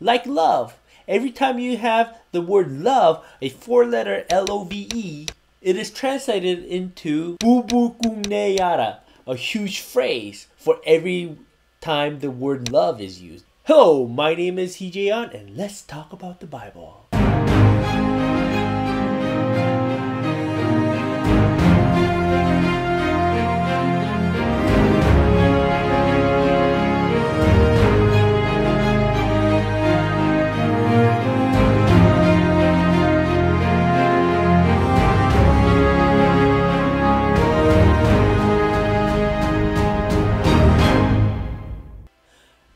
Like love. Every time you have the word love, a four-letter L-O-V-E, it is translated into Bubulkung yara, a huge phrase for every time the word love is used. Hello, my name is Hee-Jae, and let's talk about the Bible.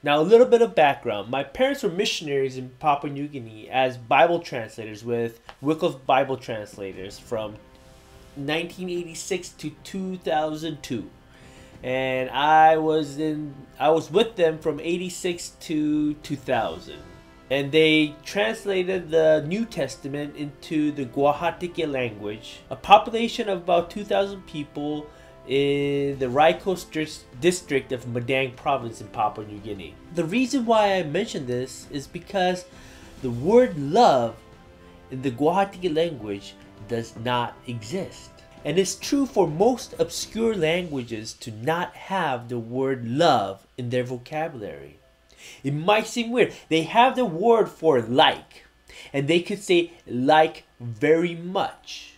Now, a little bit of background. My parents were missionaries in Papua New Guinea as Bible translators with Wycliffe Bible Translators from 1986 to 2002. And I was with them from 86 to 2000. And they translated the New Testament into the Gwahatike language, a population of about 2,000 people in the Raikos district of Madang province in Papua New Guinea. The reason why I mention this is because the word love in the Gwahatike language does not exist. And it's true for most obscure languages to not have the word love in their vocabulary. It might seem weird. They have the word for like, and they could say like very much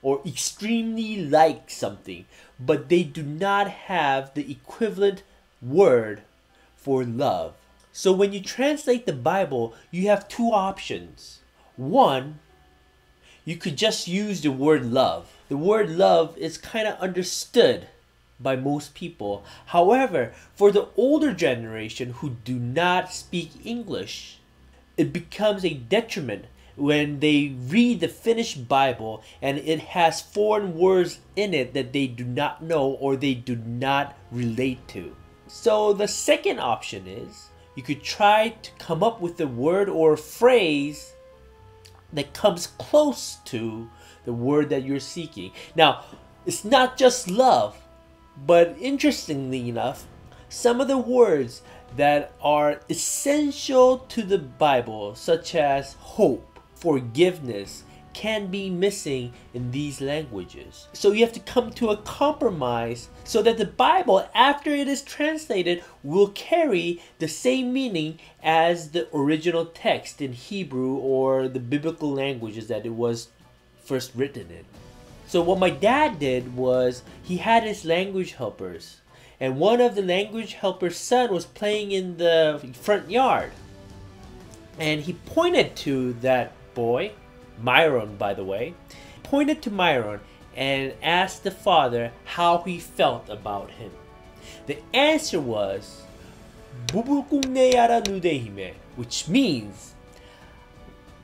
or extremely like something, but they do not have the equivalent word for love. So when you translate the Bible, you have two options. One, you could just use the word love. The word love is kind of understood by most people. However, for the older generation who do not speak English, it becomes a detriment when they read the finished Bible and it has foreign words in it that they do not know or they do not relate to. So the second option is you could try to come up with a word or a phrase that comes close to the word that you're seeking. Now, it's not just love, but interestingly enough, some of the words that are essential to the Bible, such as hope, forgiveness, can be missing in these languages. So you have to come to a compromise so that the Bible, after it is translated, will carry the same meaning as the original text in Hebrew or the biblical languages that it was first written in. So what my dad did was he had his language helpers, and one of the language helper's son was playing in the front yard, and he pointed to that boy, Myron by the way, pointed to Myron and asked the father how he felt about him. The answer was Bubulkung yara nudehime, which means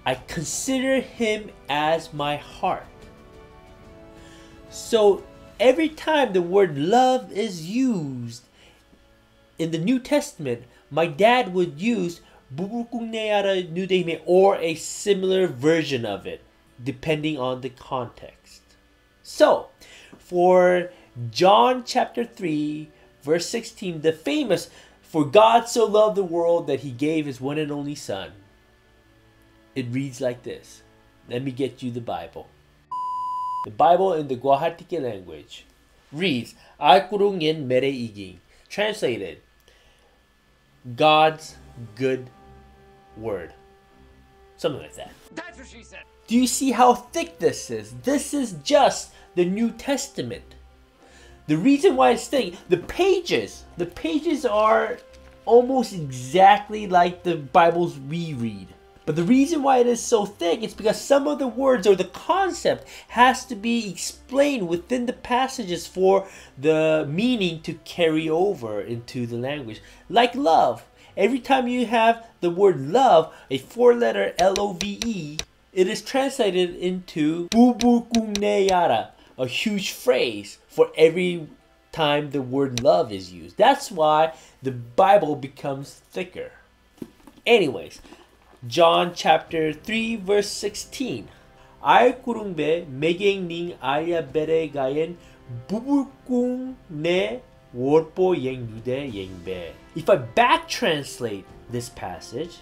I consider him as my heart. So every time the word love is used in the New Testament, my dad would use Bubulkung yara nudehime or a similar version of it, depending on the context. So, for John chapter 3, verse 16, the famous, "For God so loved the world that he gave his one and only son," it reads like this. Let me get you the Bible. The Bible in the Gwahatike language reads, "Alkurungen mere iging," translated, God's good word. Something like that. That's what she said. Do you see how thick this is? This is just the New Testament. The reason why it's thick, the pages are almost exactly like the Bibles we read. But the reason why it is so thick is because some of the words or the concept has to be explained within the passages for the meaning to carry over into the language. Like love. Every time you have the word love, a four-letter L-O-V-E, it is translated into Bubulkung yara, a huge phrase for every time the word love is used. That's why the Bible becomes thicker. Anyways, John chapter 3 verse 16. Ai kurungbe megeng ning aya bere gayen Bubulkung ne worpo yeng nude yengbe. If I back translate this passage,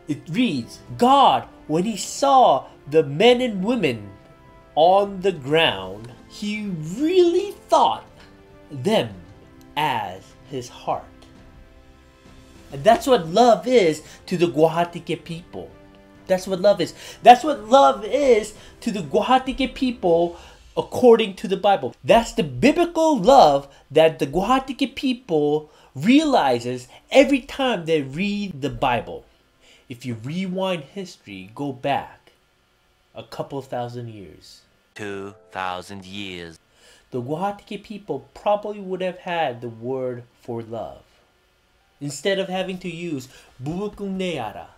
It reads, God, when he saw the men and women on the ground, he really thought them as his heart. And that's what love is to the Gwahatike people. That's what love is. That's what love is to the Gwahatike people according to the Bible. That's the biblical love that the Gwahatike people realizes every time they read the Bible. If you rewind history, go back a couple of thousand years. 2,000 years. The Gwahatike people probably would have had the word for love. Instead of having to use Bubulkung yara,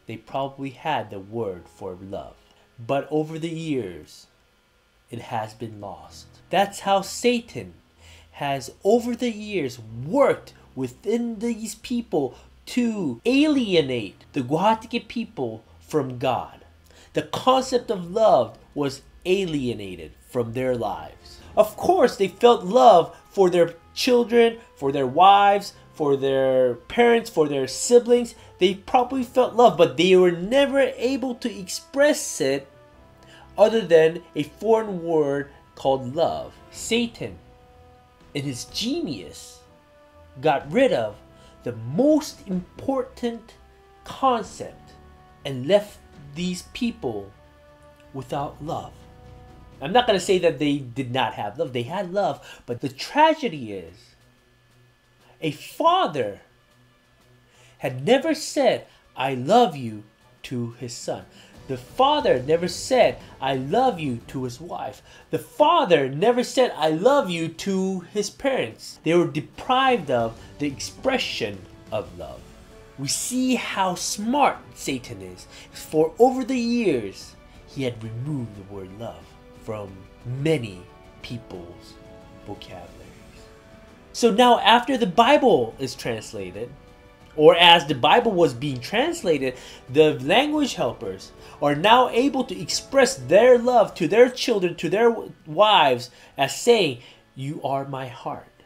they probably had the word for love. But over the years, it has been lost. That's how Satan has over the years worked within these people to alienate the Gwahatike people from God. The concept of love was alienated from their lives. Of course, they felt love for their children, for their wives, for their parents, for their siblings. They probably felt love, but they were never able to express it other than a foreign word called love. Satan, in his genius, got rid of the most important concept and left these people without love. I'm not going to say that they did not have love. They had love. But the tragedy is, a father had never said, I love you to his son. The father never said, I love you to his wife. The father never said, I love you to his parents. They were deprived of the expression of love. We see how smart Satan is. For over the years, he had removed the word love from many people's vocabularies. So now after the Bible is translated, or as the Bible was being translated, the language helpers are now able to express their love to their children, to their wives, as saying, you are my heart.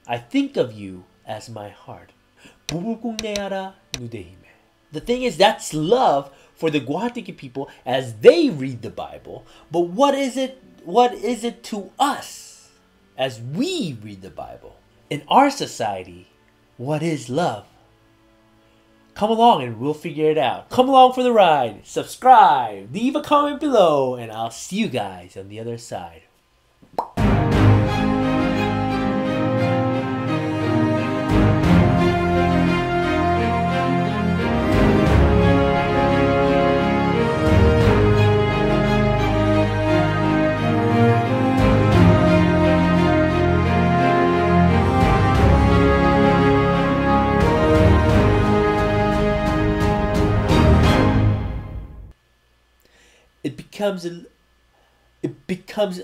I think of you as my heart. Bubulkung yara, nudehime. The thing is, that's love for the Gwahatike people as they read the Bible. But what is it? What is it to us as we read the Bible? In our society, what is love? Come along and we'll figure it out. Come along for the ride. Subscribe. Leave a comment below. And I'll see you guys on the other side. It becomes